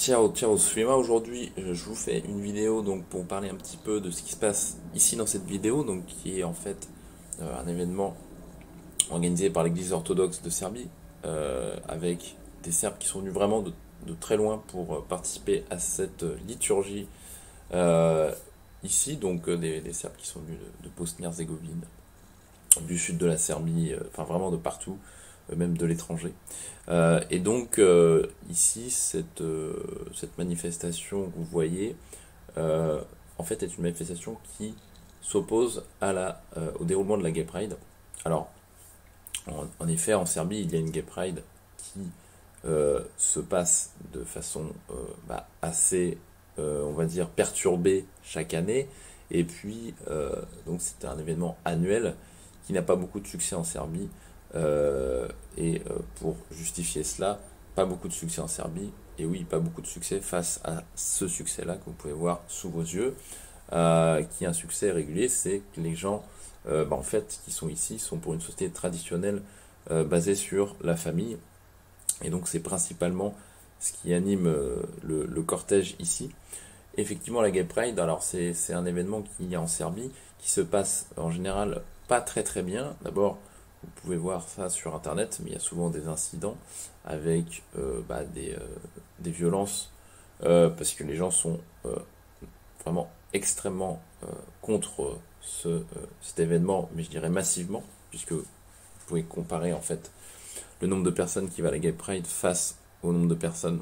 Ciao, Suima. Aujourd'hui, je vous fais une vidéo donc pour parler un petit peu de ce qui se passe ici dans cette vidéo, donc qui est en fait un événement organisé par l'Église orthodoxe de Serbie, avec des Serbes qui sont venus vraiment de très loin pour participer à cette liturgie euh, ici, donc des Serbes qui sont venus de Bosnie-Herzégovine, du sud de la Serbie, enfin vraiment de partout, même de l'étranger. Et donc ici, cette manifestation que vous voyez, en fait, est une manifestation qui s'oppose au déroulement de la Gay Pride. Alors, en effet, en Serbie, il y a une Gay Pride qui se passe de façon assez, on va dire, perturbée chaque année. Et puis, donc c'est un événement annuel qui n'a pas beaucoup de succès en Serbie. Pour justifier cela, pas beaucoup de succès en Serbie. Et oui, pas beaucoup de succès face à ce succès-là que vous pouvez voir sous vos yeux, qui est un succès régulier, c'est que les gens, en fait, qui sont ici, sont pour une société traditionnelle basée sur la famille. Et donc c'est principalement ce qui anime le cortège ici. Effectivement, la Gay Pride, alors c'est un événement qui est en Serbie, qui se passe en général pas très très bien. D'abord, vous pouvez voir ça sur internet, mais il y a souvent des incidents avec des violences, parce que les gens sont vraiment extrêmement contre cet événement, mais je dirais massivement, puisque vous pouvez comparer en fait le nombre de personnes qui va à la Gay Pride face au nombre de personnes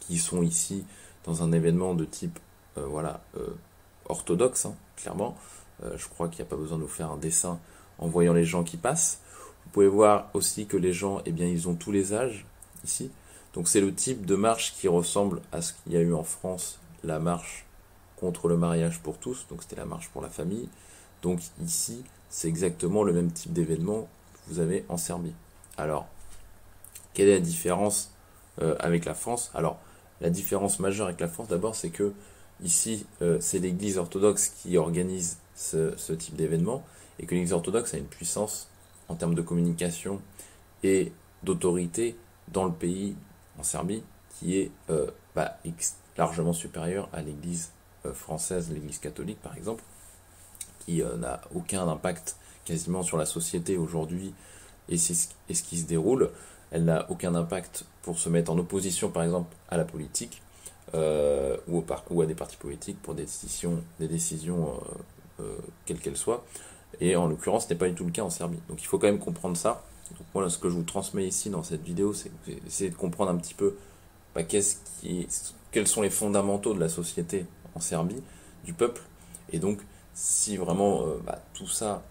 qui sont ici dans un événement de type orthodoxe, hein, clairement. Je crois qu'il n'y a pas besoin de vous faire un dessin en voyant les gens qui passent. Vous pouvez voir aussi que les gens, eh bien, ils ont tous les âges ici. Donc c'est le type de marche qui ressemble à ce qu'il y a eu en France, la marche contre le mariage pour tous, donc c'était la marche pour la famille. Donc ici, c'est exactement le même type d'événement que vous avez en Serbie. Alors, quelle est la différence avec la France? Alors, la différence majeure avec la France, d'abord, c'est que ici, c'est l'Église orthodoxe qui organise ce type d'événement, et que l'Église orthodoxe a une puissance en termes de communication et d'autorité dans le pays, en Serbie, qui est largement supérieure à l'Église française, l'Église catholique par exemple, qui n'a aucun impact quasiment sur la société aujourd'hui et ce qui se déroule. Elle n'a aucun impact pour se mettre en opposition par exemple à la politique ou à des partis politiques pour des décisions quelles qu'elles soient. Et en l'occurrence, ce n'est pas du tout le cas en Serbie. Donc il faut quand même comprendre ça. Donc moi, ce que je vous transmets ici dans cette vidéo, c'est essayer de comprendre un petit peu quels sont les fondamentaux de la société en Serbie, du peuple. Et donc, si vraiment tout ça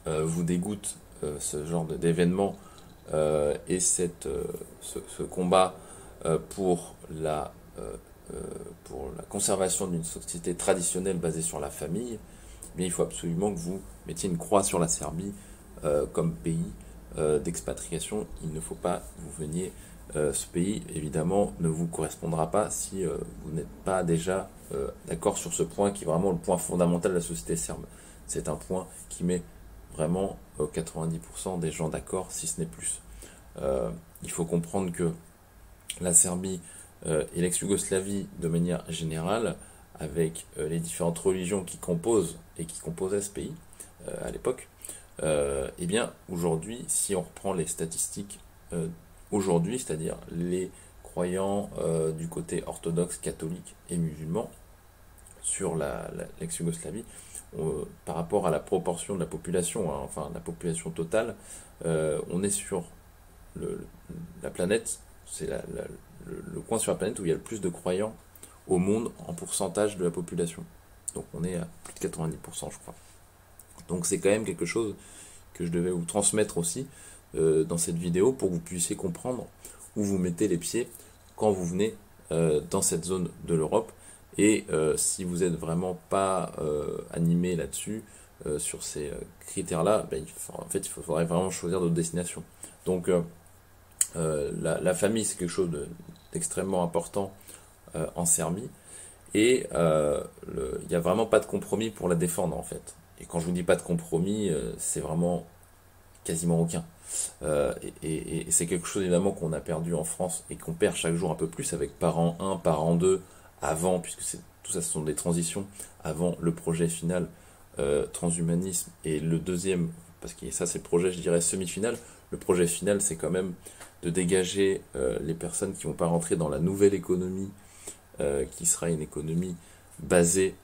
vous dégoûte, ce genre d'événement et ce combat pour la conservation d'une société traditionnelle basée sur la famille, mais il faut absolument que vous mettiez une croix sur la Serbie comme pays d'expatriation. Il ne faut pas que vous veniez. Ce pays, évidemment, ne vous correspondra pas si vous n'êtes pas déjà d'accord sur ce point qui est vraiment le point fondamental de la société serbe. C'est un point qui met vraiment 90% des gens d'accord, si ce n'est plus. Il faut comprendre que la Serbie et l'ex-Yougoslavie, de manière générale, avec les différentes religions qui composaient ce pays à l'époque, eh bien aujourd'hui, si on reprend les statistiques aujourd'hui, c'est-à-dire les croyants du côté orthodoxe, catholique et musulman sur l'ex-Yougoslavie, par rapport à la proportion de la population, hein, enfin la population totale, on est sur la planète, c'est le coin sur la planète où il y a le plus de croyants au monde en pourcentage de la population. Donc on est à plus de 90%, je crois. Donc c'est quand même quelque chose que je devais vous transmettre aussi dans cette vidéo pour que vous puissiez comprendre où vous mettez les pieds quand vous venez dans cette zone de l'Europe. Et si vous n'êtes vraiment pas animé là-dessus, sur ces critères-là, il faudrait vraiment choisir d'autres destinations. Donc la famille, c'est quelque chose d'extrêmement important en Serbie. Et il n'y a vraiment pas de compromis pour la défendre en fait. Et quand je vous dis pas de compromis, c'est vraiment quasiment aucun. Et c'est quelque chose évidemment qu'on a perdu en France et qu'on perd chaque jour un peu plus avec parent 1, parent 2, avant, puisque tout ça ce sont des transitions, avant le projet final, transhumanisme, et le deuxième, parce que ça c'est le projet je dirais semi-final, le projet final c'est quand même de dégager les personnes qui vont pas rentrer dans la nouvelle économie, qui sera une économie basée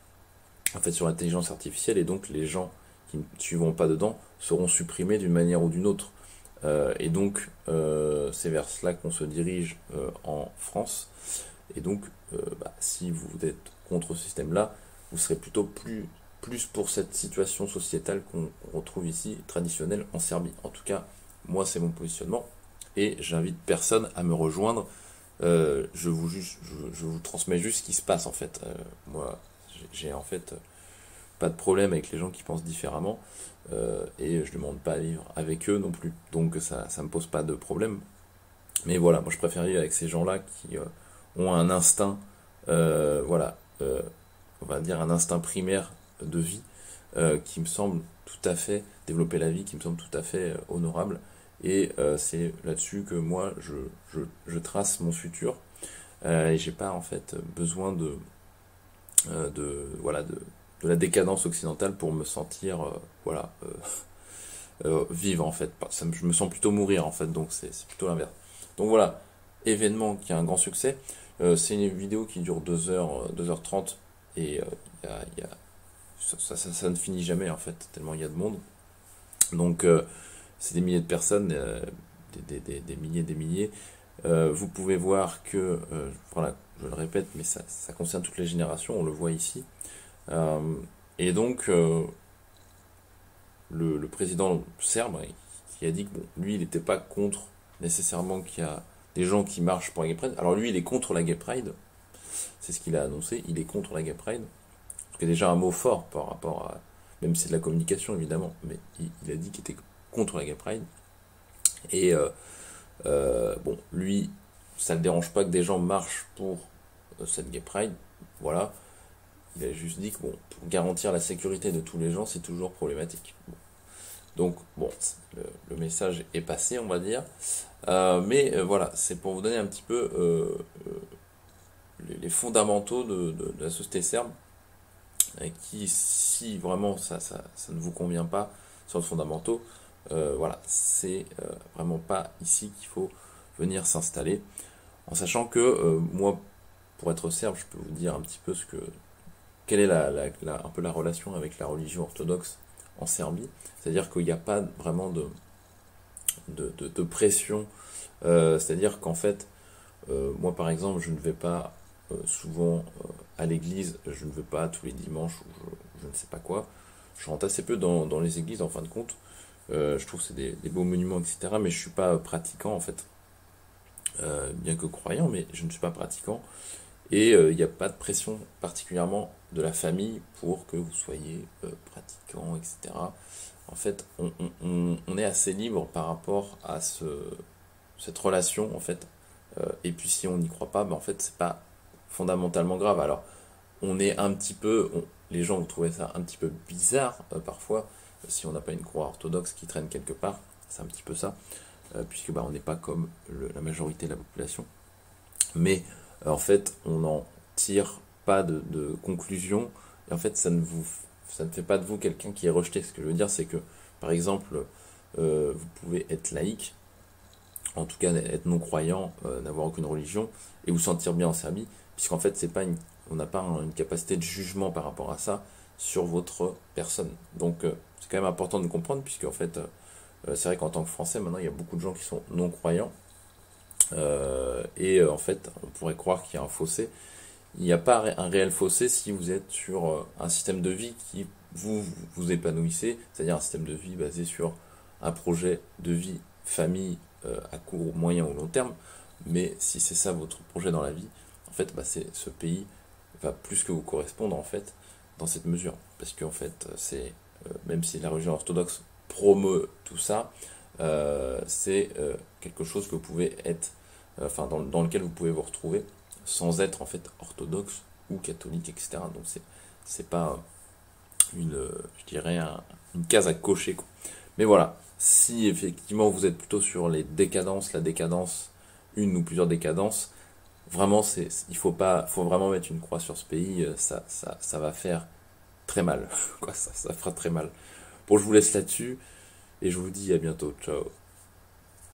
en fait sur l'intelligence artificielle, et donc les gens qui ne suivront pas dedans seront supprimés d'une manière ou d'une autre. Et donc c'est vers cela qu'on se dirige en France. Et donc si vous êtes contre ce système-là, vous serez plutôt plus pour cette situation sociétale qu'on retrouve ici, traditionnelle en Serbie. En tout cas, moi c'est mon positionnement, et j'invite personne à me rejoindre. Je vous transmets juste ce qui se passe en fait. Moi, j'ai en fait pas de problème avec les gens qui pensent différemment, et je ne demande pas à vivre avec eux non plus. Donc ça me pose pas de problème. Mais voilà, moi je préfère vivre avec ces gens-là qui ont un instinct, voilà, on va dire un instinct primaire de vie, qui me semble tout à fait développer la vie, qui me semble tout à fait honorable. Et c'est là-dessus que moi je trace mon futur, et j'ai pas en fait besoin voilà de la décadence occidentale pour me sentir voilà vivre en fait. Je me sens plutôt mourir en fait, donc c'est plutôt l'inverse. Donc voilà, événement qui a un grand succès. C'est une vidéo qui dure 2h30, et ça ne finit jamais en fait, tellement il y a de monde. Donc c'est des milliers de personnes, des milliers, des milliers. Vous pouvez voir que, voilà, je le répète, mais ça concerne toutes les générations, on le voit ici. Et donc, le président serbe, qui a dit que bon, lui, il n'était pas contre nécessairement qu'il y a des gens qui marchent pour la Gay Pride. Alors lui, il est contre la Gay Pride, c'est ce qu'il a annoncé, il est contre la Gay Pride. C'est déjà un mot fort par rapport à, même si c'est de la communication évidemment, mais il a dit qu'il était contre la Gay Pride. Et bon, lui, ça ne le dérange pas que des gens marchent pour cette Gay Pride, voilà. Il a juste dit que bon, pour garantir la sécurité de tous les gens, c'est toujours problématique. Bon. Donc, bon, le message est passé, on va dire. Mais voilà, c'est pour vous donner un petit peu les fondamentaux de la société serbe, qui, si vraiment ça ne vous convient pas sur les fondamentaux, voilà, c'est vraiment pas ici qu'il faut venir s'installer. En sachant que moi, pour être serbe, je peux vous dire un petit peu quelle est un peu la relation avec la religion orthodoxe en Serbie. C'est-à-dire qu'il n'y a pas vraiment de pression. C'est-à-dire qu'en fait, moi par exemple, je ne vais pas souvent à l'église, je ne vais pas tous les dimanches ou je ne sais pas quoi. Je rentre assez peu dans les églises en fin de compte. Je trouve que c'est des beaux monuments, etc. Mais je ne suis pas pratiquant en fait. Bien que croyant, mais je ne suis pas pratiquant. Et il n'y a pas de pression particulièrement de la famille pour que vous soyez pratiquant, etc. En fait, on est assez libre par rapport à cette relation, en fait. Et puis si on n'y croit pas, ben en fait, c'est pas fondamentalement grave. Alors, on est un petit peu, les gens vont trouver ça un petit peu bizarre parfois, si on n'a pas une croix orthodoxe qui traîne quelque part, c'est un petit peu ça, puisque bah, on n'est pas comme la majorité de la population. Mais en fait, on n'en tire pas de conclusion, et en fait, ça ne fait pas de vous quelqu'un qui est rejeté. Ce que je veux dire, c'est que, par exemple, vous pouvez être laïque, en tout cas être non-croyant, n'avoir aucune religion, et vous sentir bien en Serbie, puisqu'en fait, on n'a pas une capacité de jugement par rapport à ça sur votre personne. Donc, c'est quand même important de comprendre, puisque en fait, c'est vrai qu'en tant que Français, maintenant, il y a beaucoup de gens qui sont non-croyants, et en fait, on pourrait croire qu'il y a un fossé. Il n'y a pas un réel fossé si vous êtes sur un système de vie qui vous épanouissez, c'est-à-dire un système de vie basé sur un projet de vie, famille, à court, moyen ou long terme. Mais si c'est ça votre projet dans la vie, en fait, bah, ce pays va plus que vous correspondre en fait dans cette mesure, parce qu'en fait, même si la religion orthodoxe promeut tout ça, c'est quelque chose que vous pouvez être, enfin dans lequel vous pouvez vous retrouver sans être en fait orthodoxe ou catholique, etc. Donc c'est pas je dirais une case à cocher, quoi. Mais voilà, si effectivement vous êtes plutôt sur les décadences, la décadence, une ou plusieurs décadences, vraiment, il faut pas, faut vraiment mettre une croix sur ce pays, ça va faire très mal, quoi, ça fera très mal. Bon, je vous laisse là-dessus, et je vous dis à bientôt, ciao.